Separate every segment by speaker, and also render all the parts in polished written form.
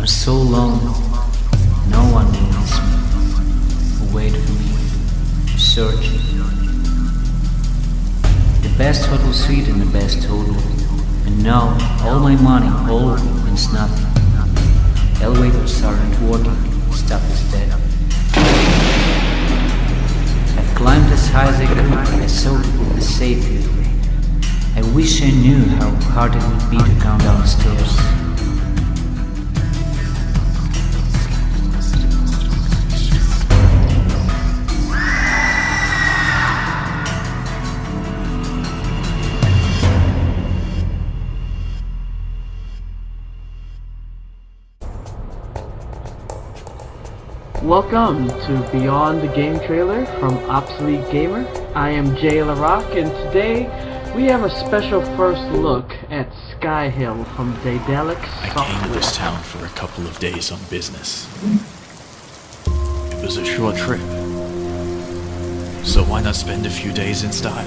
Speaker 1: I'm so lonely. No one needs me. Who wait for me. Searching. The best hotel suite in the best hotel. And now all my money, all means nothing. Elevators aren't working. Stuff is dead. I've climbed as high as I could. I saw the safe. I wish I knew how hard it would be to come downstairs.
Speaker 2: Welcome to Beyond the Game Trailer from Obsolete Gamer. I am Jay LaRock, and today we have a special first look at Skyhill from Daedalic Software.
Speaker 3: I came to this town for a couple of days on business. It was a short trip, so why not spend a few days in style?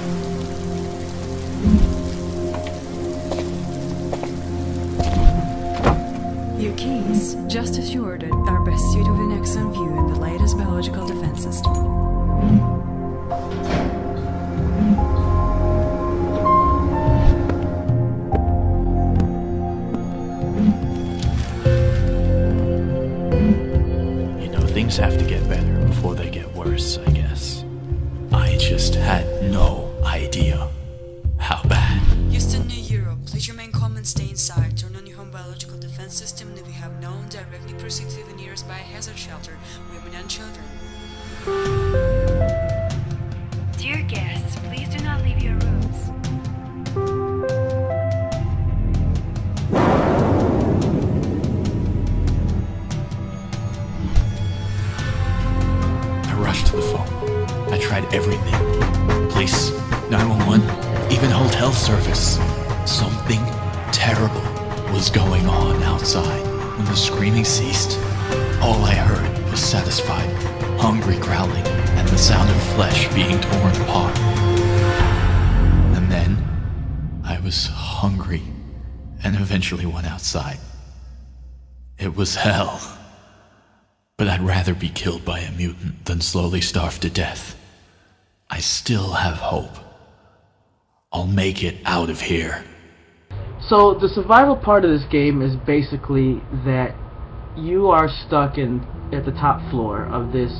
Speaker 4: Your keys, just as you ordered, are best suited with an excellent view in the latest biological defense system.
Speaker 3: You know, things have to get better before they get worse, I guess. I just had no idea how bad.
Speaker 4: Houston, New Europe, please remain calm and stay inside. Turn on your home biological defense system, and if you have known, directly proceed to the nearest biohazard shelter, women and children.
Speaker 5: Dear guests, please do not leave your rooms.
Speaker 3: I rushed to the phone. I tried everything. Police, 911, even hotel service. Something terrible was going on outside. When the screaming ceased, all I heard was satisfied, hungry growling and the sound of flesh being torn apart. And then I was hungry and eventually went outside. It was hell. But I'd rather be killed by a mutant than slowly starve to death. I still have hope. I'll make it out of here.
Speaker 2: So the survival part of this game is basically that you are stuck at the top floor of this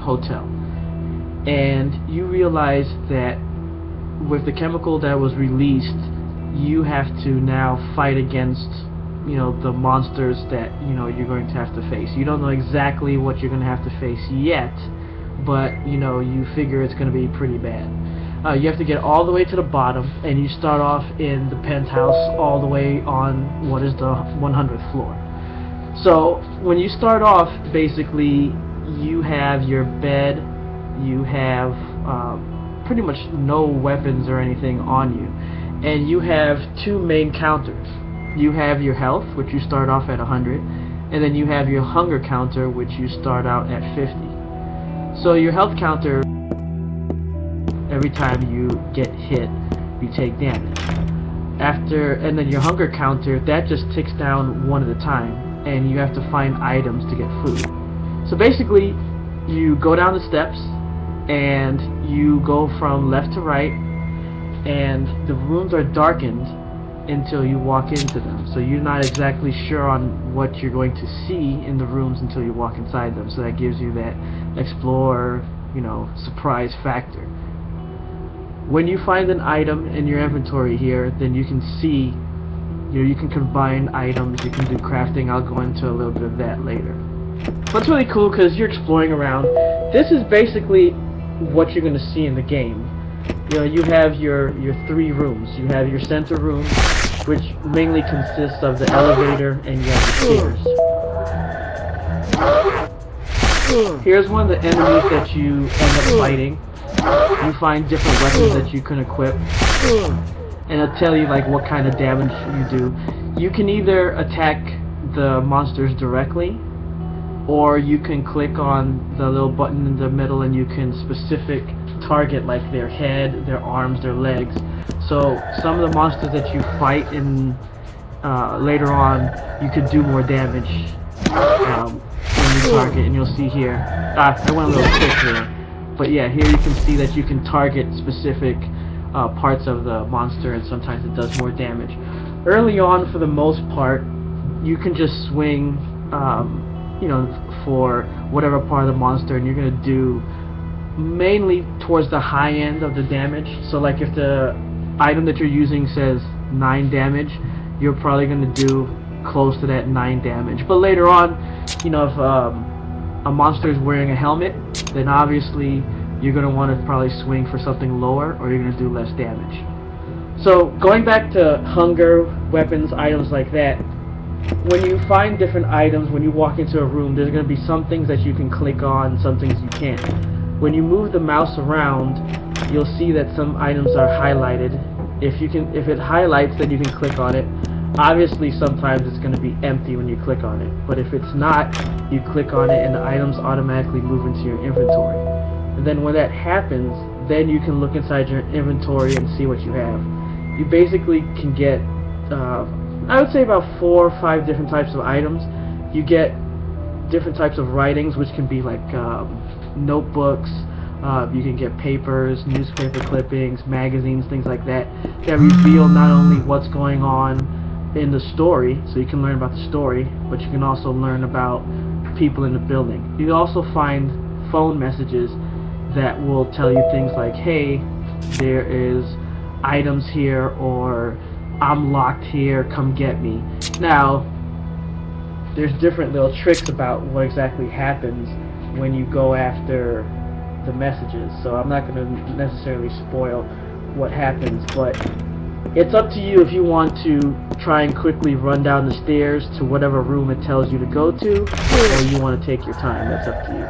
Speaker 2: hotel, and you realize that with the chemical that was released, you have to now fight against the monsters that you're going to have to face. You don't know exactly what you're going to have to face yet, but you figure it's going to be pretty bad. You have to get all the way to the bottom, and you start off in the penthouse all the way on what is the 100th floor. So when you start off, basically you have your bed, you have pretty much no weapons or anything on you, and you have two main counters. You have your health, which you start off at 100, and then you have your hunger counter, which you start out at 50. So your health counter, every time you get hit, you take damage. And then your hunger counter, that just ticks down one at a time, and you have to find items to get food. So basically, you go down the steps, and you go from left to right, and the rooms are darkened until you walk into them. So you're not exactly sure on what you're going to see in the rooms until you walk inside them. So that gives you that explore, surprise factor. When you find an item in your inventory here, then you can see, you can combine items, you can do crafting. I'll go into a little bit of that later. But it's really cool because you're exploring around. This is basically what you're going to see in the game. You have your three rooms. You have your center room, which mainly consists of the elevator, and you have the stairs. Here's one of the enemies that you end up fighting. You find different weapons that you can equip, and it'll tell you what kind of damage you do. You can either attack the monsters directly, or you can click on the little button in the middle and you can specific target their head, their arms, their legs. So some of the monsters that you fight in later on, you could do more damage when you target, and you'll see here, I went a little quick here, but yeah, here you can see that you can target specific parts of the monster, and sometimes it does more damage. Early on, for the most part, you can just swing, you know, for whatever part of the monster, and you're going to do mainly towards the high end of the damage. So like if the item that you're using says 9 damage, you're probably going to do close to that 9 damage. But later on, you know, if a monster is wearing a helmet, then obviously you're going to want to probably swing for something lower, or you're going to do less damage. So going back to hunger, weapons, items like that, when you find different items, when you walk into a room, there's going to be some things that you can click on, some things you can't. When you move the mouse around, you'll see that some items are highlighted. If it highlights, then you can click on it. Obviously, sometimes it's going to be empty when you click on it, but if it's not, you click on it and the items automatically move into your inventory. And then when that happens, then you can look inside your inventory and see what you have. You basically can get, I would say about 4 or 5 different types of items. You get different types of writings, which can be like notebooks, you can get papers, newspaper clippings, magazines, things like that, that reveal not only what's going on in the story, so you can learn about the story, but you can also learn about people in the building. You can also find phone messages that will tell you things like, hey, there is items here, or I'm locked here, come get me. Now, there's different little tricks about what exactly happens when you go after the messages, so I'm not going to necessarily spoil what happens, but it's up to you if you want to try and quickly run down the stairs to whatever room it tells you to go to, or you want to take your time. That's up to you.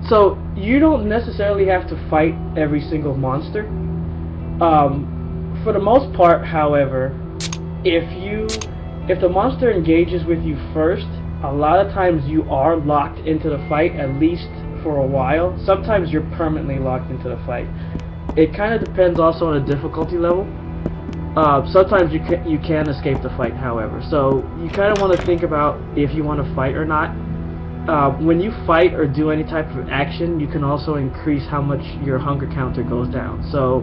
Speaker 2: So you don't necessarily have to fight every single monster. For the most part, however, if the monster engages with you first, a lot of times you are locked into the fight, at least for a while. Sometimes you're permanently locked into the fight. It kind of depends also on the difficulty level. Sometimes you can escape the fight, however. So you kind of want to think about if you want to fight or not. When you fight or do any type of action, you can also increase how much your hunger counter goes down. So,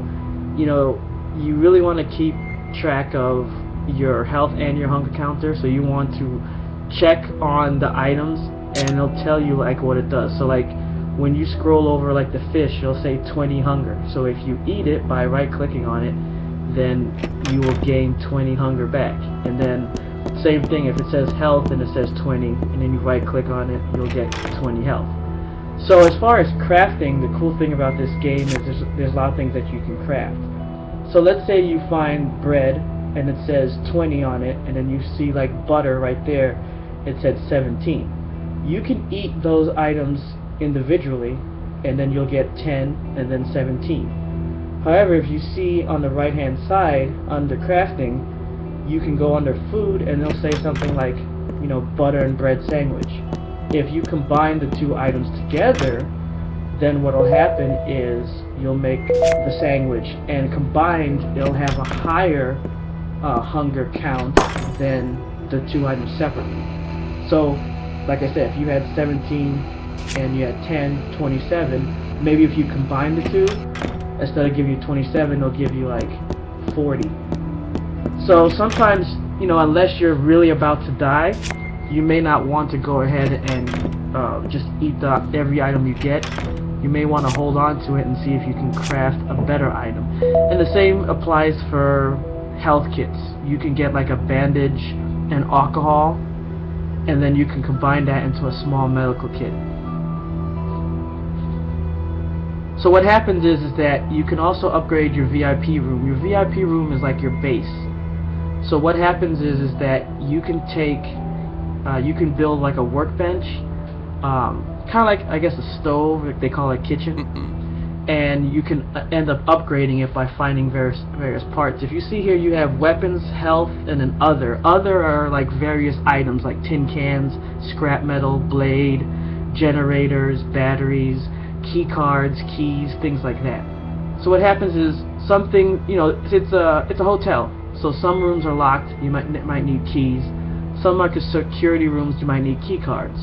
Speaker 2: you know, you really want to keep track of your health and your hunger counter. So you want to check on the items, and it'll tell you like what it does. So like when you scroll over like the fish, it'll say 20 hunger. So if you eat it by right-clicking on it, then you will gain 20 hunger back. And then same thing, if it says health and it says 20, and then you right click on it, you'll get 20 health. So as far as crafting, the cool thing about this game is there's a lot of things that you can craft. So let's say you find bread and it says 20 on it, and then you see like butter right there, it said 17. You can eat those items individually, and then you'll get 10 and then 17. However, if you see on the right hand side under crafting, you can go under food and it'll say something like, you know, butter and bread sandwich. If you combine the two items together, then what will happen is you'll make the sandwich, and combined it'll have a higher hunger count than the two items separately. So like I said, if you had 17 and you had 10, 27, maybe if you combine the two, instead of giving you 27, it'll give you like 40. So sometimes, you know, unless you're really about to die, you may not want to go ahead and just eat every item you get. You may want to hold on to it and see if you can craft a better item. And the same applies for health kits. You can get like a bandage and alcohol, and then you can combine that into a small medical kit. So what happens is that you can also upgrade your VIP room. Your VIP room is like your base. So what happens is that you can take, you can build like a workbench, kind of like, I guess, a stove, like they call it a kitchen. and you can end up upgrading it by finding various parts. If you see here, you have weapons, health, and then other. Other are like various items like tin cans, scrap metal, blade, generators, batteries, key cards, keys, things like that. So what happens is something, you know, it's a hotel. So some rooms are locked, you might need keys. Some are security rooms, you might need key cards.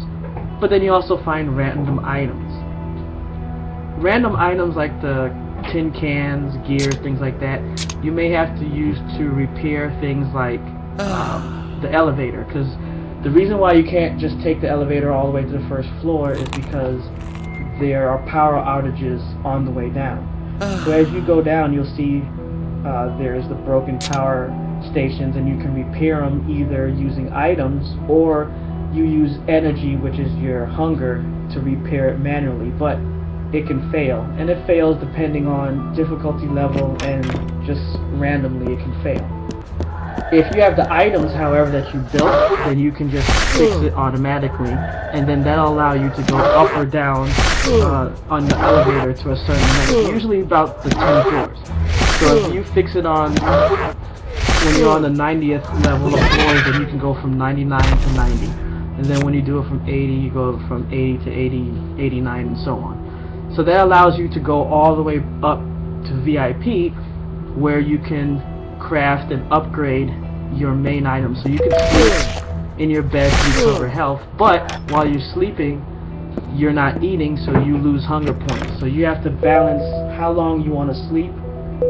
Speaker 2: But then you also find random items. Random items like the tin cans, gears, things like that, you may have to use to repair things like the elevator. Because the reason why you can't just take the elevator all the way to the first floor is because there are power outages on the way down. So as you go down, you'll see there's the broken power stations, and you can repair them either using items or you use energy, which is your hunger, to repair it manually. But it can fail, and it fails depending on difficulty level, and just randomly it can fail. If you have the items, however, that you built, then you can just fix it automatically, and then that'll allow you to go up or down on the elevator to a certain level, usually about the 10 floors. So if you fix it on when you're on the 90th level of floors, then you can go from 99 to 90. And then when you do it from 80, you go from 80 to 80, 89, and so on. So that allows you to go all the way up to VIP, where you can craft and upgrade your main items. So you can sleep in your bed to recover health, but while you're sleeping, you're not eating, so you lose hunger points. So you have to balance how long you want to sleep,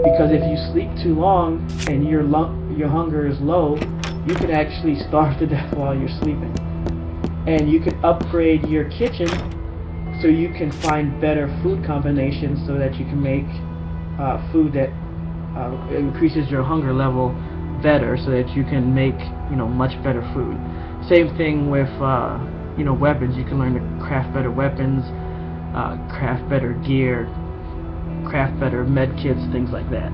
Speaker 2: because if you sleep too long and your hunger is low, you can actually starve to death while you're sleeping. And you can upgrade your kitchen so you can find better food combinations, so that you can make food that increases your hunger level better, so that you can make, you know, much better food. Same thing with you know, weapons. You can learn to craft better weapons, craft better gear, craft better med kits, things like that.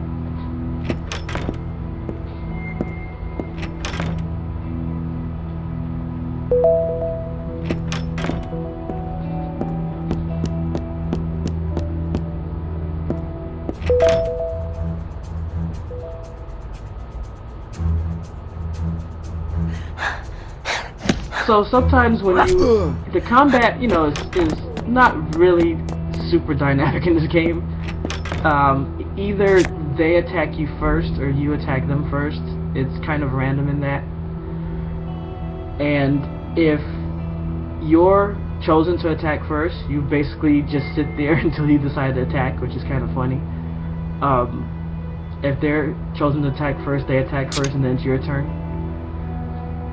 Speaker 2: So sometimes when the combat, you know, is not really super dynamic in this game. Either they attack you first or you attack them first. It's kind of random in that. And if you're chosen to attack first, you basically just sit there until you decide to attack, which is kind of funny. If they're chosen to attack first, they attack first, and then it's your turn.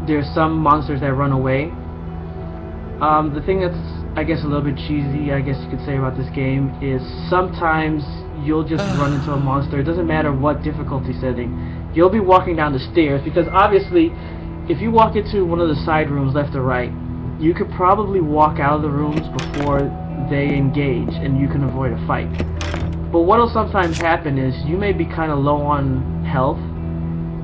Speaker 2: There's some monsters that run away. The thing that's, I guess, a little bit cheesy, I guess you could say, about this game is sometimes you'll just run into a monster. It doesn't matter what difficulty setting. You'll be walking down the stairs, because obviously if you walk into one of the side rooms left or right, you could probably walk out of the rooms before they engage, and you can avoid a fight. But what'll sometimes happen is you may be kind of low on health,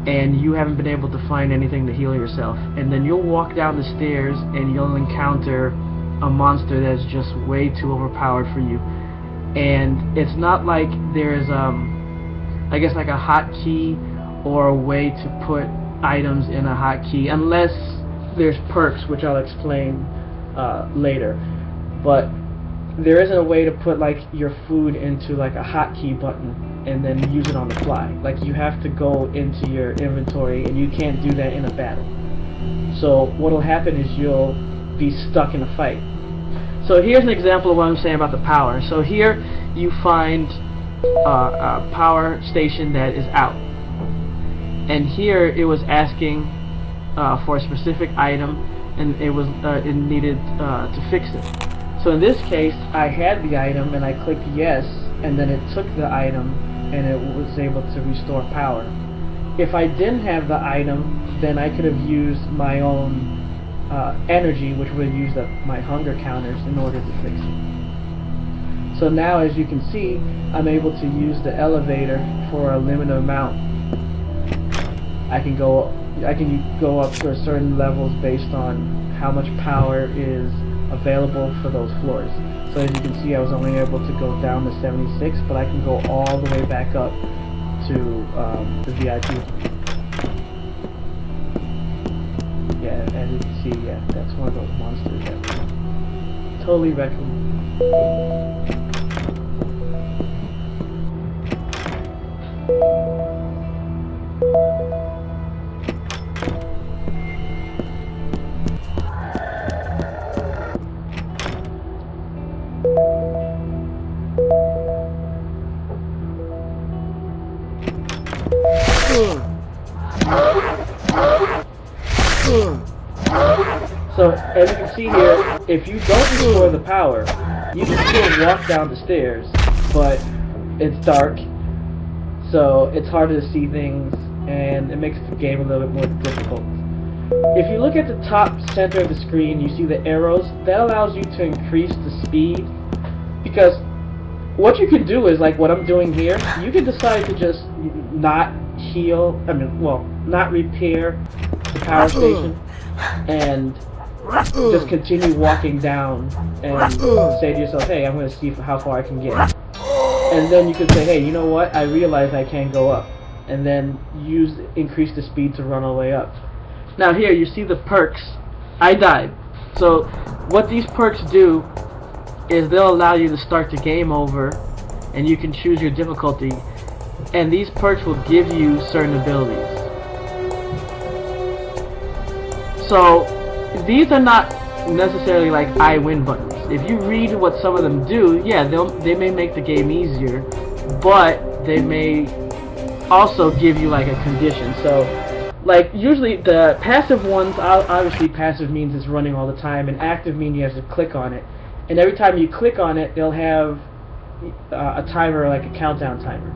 Speaker 2: and you haven't been able to find anything to heal yourself, and then you'll walk down the stairs and you'll encounter a monster that's just way too overpowered for you. And it's not like there's I guess like a hotkey or a way to put items in a hotkey, unless there's perks, which I'll explain later. But there isn't a way to put like your food into like a hotkey button and then use it on the fly. Like, you have to go into your inventory, and you can't do that in a battle. So what'll happen is you'll be stuck in a fight. So here's an example of what I'm saying about the power. So here you find a power station that is out, and here it was asking for a specific item, and it needed to fix it. So in this case, I had the item, and I clicked yes, and then it took the item, and it was able to restore power. If I didn't have the item, then I could have used my own energy, which would have used up my hunger counters in order to fix it. So now, as you can see, I'm able to use the elevator for a limited amount. I can go up to certain levels based on how much power is available for those floors. So as you can see, I was only able to go down to 76, but I can go all the way back up to the VIP. Yeah, as you can see, yeah, that's one of those monsters that we totally recommend. So, as you can see here, if you don't restore the power, you can still walk down the stairs, but it's dark, so it's harder to see things, and it makes the game a little bit more difficult. If you look at the top center of the screen, you see the arrows. That allows you to increase the speed, because what you can do is, like what I'm doing here, you can decide to just not heal, not repair the power station, and just continue walking down and say to yourself, hey, I'm going to see how far I can get. And then you could say, hey, you know what, I realize I can't go up. And then increase the speed to run all the way up. Now here, you see the perks. I died. So what these perks do is they'll allow you to start the game over, and you can choose your difficulty. And these perks will give you certain abilities. So these are not necessarily like I win buttons. If you read what some of them do, yeah, they may make the game easier, but they may also give you like a condition. So like usually the passive ones, obviously passive means it's running all the time, and active means you have to click on it. And every time you click on it, they'll have a timer, like a countdown timer.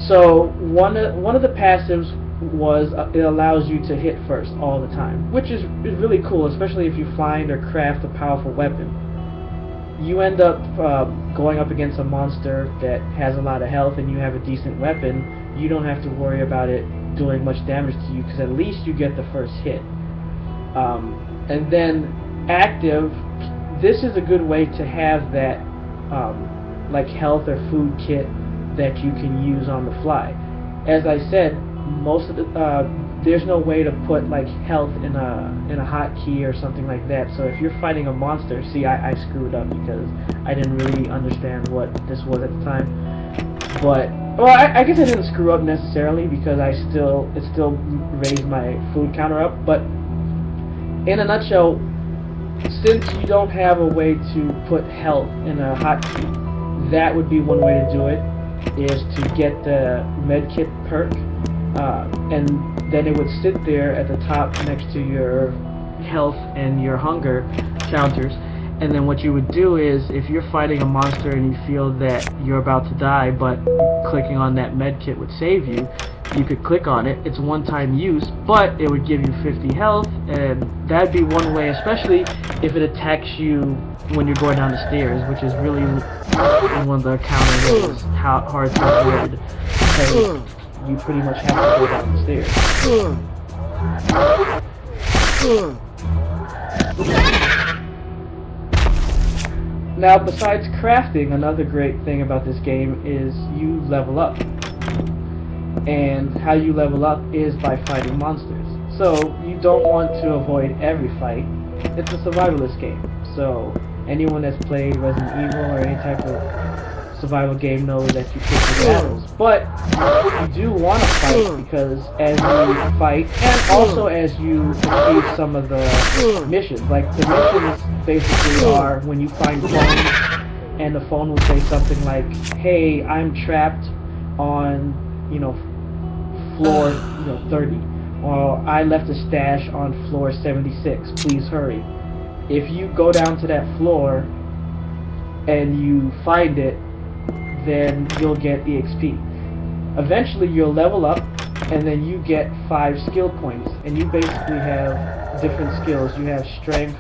Speaker 2: So one of the passives was it allows you to hit first all the time, which is really cool, especially if you find or craft a powerful weapon. You end up going up against a monster that has a lot of health and you have a decent weapon. You don't have to worry about it doing much damage to you, because at least you get the first hit. And then active, this is a good way to have that like health or food kit that you can use on the fly. As I said, most of there's no way to put like health in a hotkey or something like that. So if you're fighting a monster, see, I screwed up because I didn't really understand what this was at the time. But well, I guess I didn't screw up necessarily, because it still raised my food counter up. But in a nutshell, since you don't have a way to put health in a hotkey, that would be one way to do it, is to get the medkit perk. And then it would sit there at the top next to your health and your hunger counters. And then what you would do is, if you're fighting a monster and you feel that you're about to die, but clicking on that medkit would save you, you could click on it. It's one-time use, but it would give you 50 health, and that'd be one way, especially if it attacks you when you're going down the stairs, which is really one of the counters how hard to avoid, because you pretty much have to go down the stairs. Now, besides crafting, another great thing about this game is you level up. And how you level up is by fighting monsters. So, you don't want to avoid every fight. It's a survivalist game. So, anyone that's played Resident Evil or any type of survival game knows that you pick the battles. But you do want to fight, because as you fight, and also as you achieve some of the missions, like the missions basically are when you find phones, and the phone will say something like, hey, I'm trapped on, floor 30, or I left a stash on floor 76, please hurry. If you go down to that floor and you find it, then you'll get EXP. Eventually you'll level up, and then you get 5 skill points, and you basically have different skills. You have strength,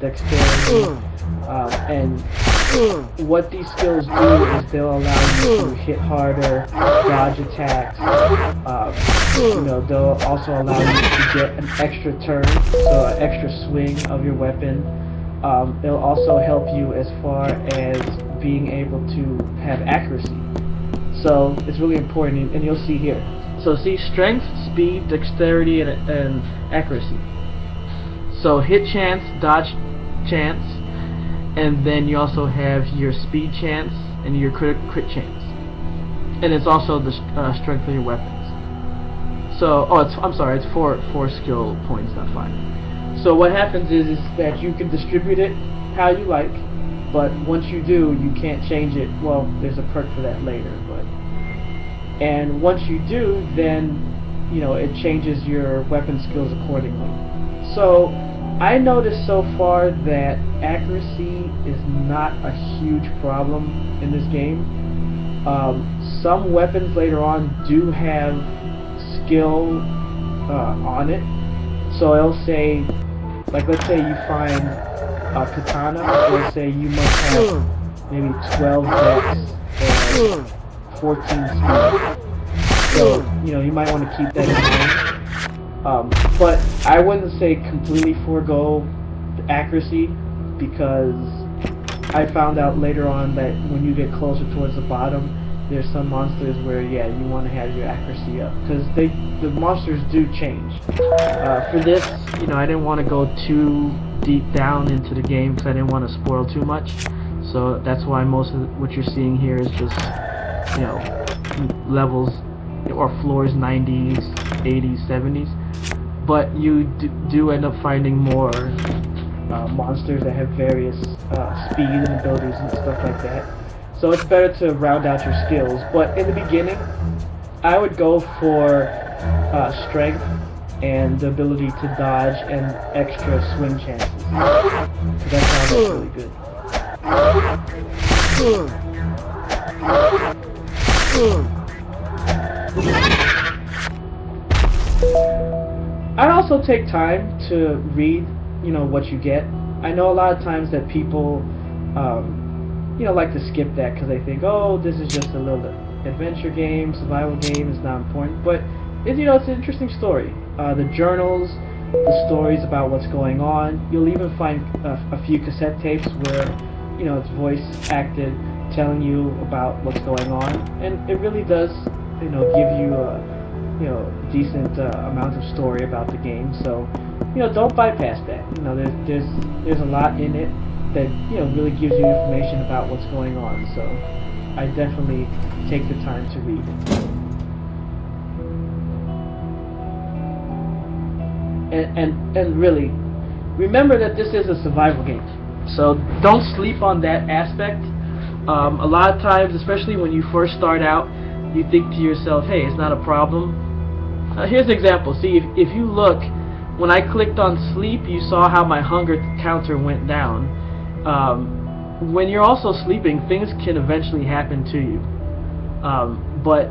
Speaker 2: dexterity, and what these skills do is they'll allow you to hit harder, dodge attacks. They'll also allow you to get an extra turn, so an extra swing of your weapon. It'll also help you as far as being able to have accuracy. So it's really important, and you'll see here. So see, strength, speed, dexterity, and accuracy. So hit chance, dodge chance, and then you also have your speed chance and your crit chance. And it's also the strength of your weapons. So, I'm sorry, it's four skill points, not 5. So what happens is that you can distribute it how you like, but once you do, you can't change it. Well, there's a perk for that later, and once you do, then it changes your weapon skills accordingly. So I noticed so far that accuracy is not a huge problem in this game. Some weapons later on do have skill on it. So it'll say, like, let's say you find a katana, it'll say you must have maybe 12 dex or 14 speed. So, you might want to keep that in mind. But I wouldn't say completely forego accuracy, because I found out later on that when you get closer towards the bottom, there's some monsters where, you want to have your accuracy up, because the monsters do change. For this, I didn't want to go too deep down into the game because I didn't want to spoil too much. So that's why most of what you're seeing here is just, levels or floors 90s, 80s, 70s. But you do end up finding more monsters that have various speed and abilities and stuff like that. So it's better to round out your skills. But in the beginning, I would go for strength and the ability to dodge and extra swing chances. So that sounds really good. I'd also take time to read, what you get. I know a lot of times that people, like to skip that because they think, oh, this is just a little adventure game, survival game, it's not important. But it's an interesting story. The journals, the stories about what's going on. You'll even find a few cassette tapes where, it's voice acted, telling you about what's going on, and it really does, give you a decent amount of story about the game. So, don't bypass that. There's a lot in it that really gives you information about what's going on. So, I definitely take the time to read it. And really, remember that this is a survival game. So don't sleep on that aspect. A lot of times, especially when you first start out, you think to yourself, hey, it's not a problem. Here's an example. See, if you look, when I clicked on sleep, you saw how my hunger counter went down. When you're also sleeping, things can eventually happen to you. But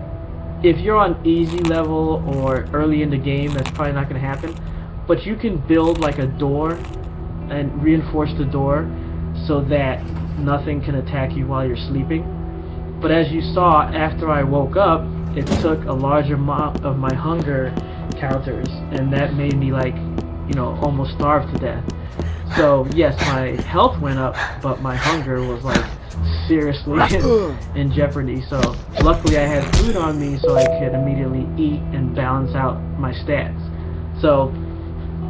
Speaker 2: if you're on easy level or early in the game, that's probably not going to happen. But you can build like a door and reinforce the door so that nothing can attack you while you're sleeping. But as you saw, after I woke up, it took a larger amount of my hunger counters, and that made me almost starve to death. So yes, my health went up, but my hunger was seriously in jeopardy. So luckily I had food on me so I could immediately eat and balance out my stats. So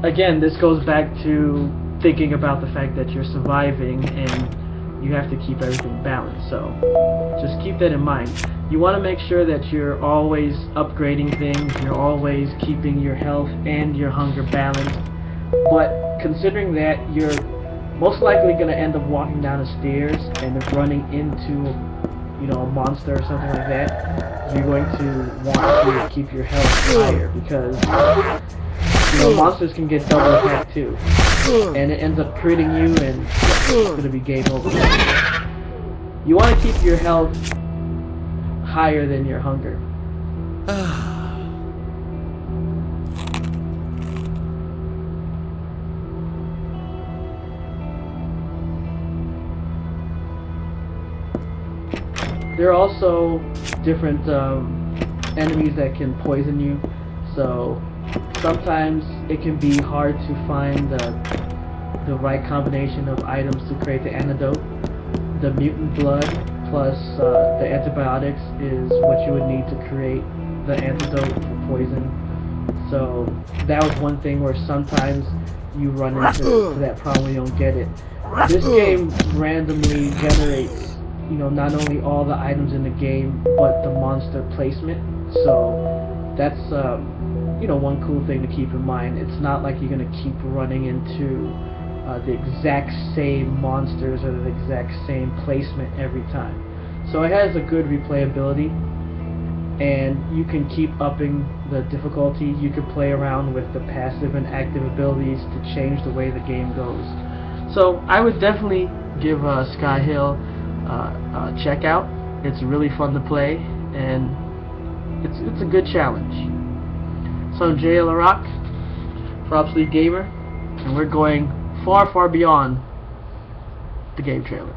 Speaker 2: again, this goes back to thinking about the fact that you're surviving and you have to keep everything balanced. So just keep that in mind. You want to make sure that you're always upgrading things, you're always keeping your health and your hunger balanced. But considering that you're most likely going to end up walking down the stairs and running into a monster or something like that, you're going to want to keep your health higher, because monsters can get double attack too, and it ends up critting you and it's going to be game over. You want to keep your health higher than your hunger. There are also different enemies that can poison you, so sometimes it can be hard to find the right combination of items to create the antidote. The mutant blood plus the antibiotics is what you would need to create the antidote for poison. So that was one thing where sometimes you run into that problem, you don't get it. This game randomly generates, not only all the items in the game, but the monster placement. So that's, one cool thing to keep in mind. It's not like you're going to keep running into the exact same monsters or the exact same placement every time. So it has a good replayability, and you can keep upping the difficulty. You can play around with the passive and active abilities to change the way the game goes. So I would definitely give Skyhill a check out. It's really fun to play, and it's a good challenge. So I'm Jay LaRock for Obsolete Gamer, and we're going far, far beyond the game trailer.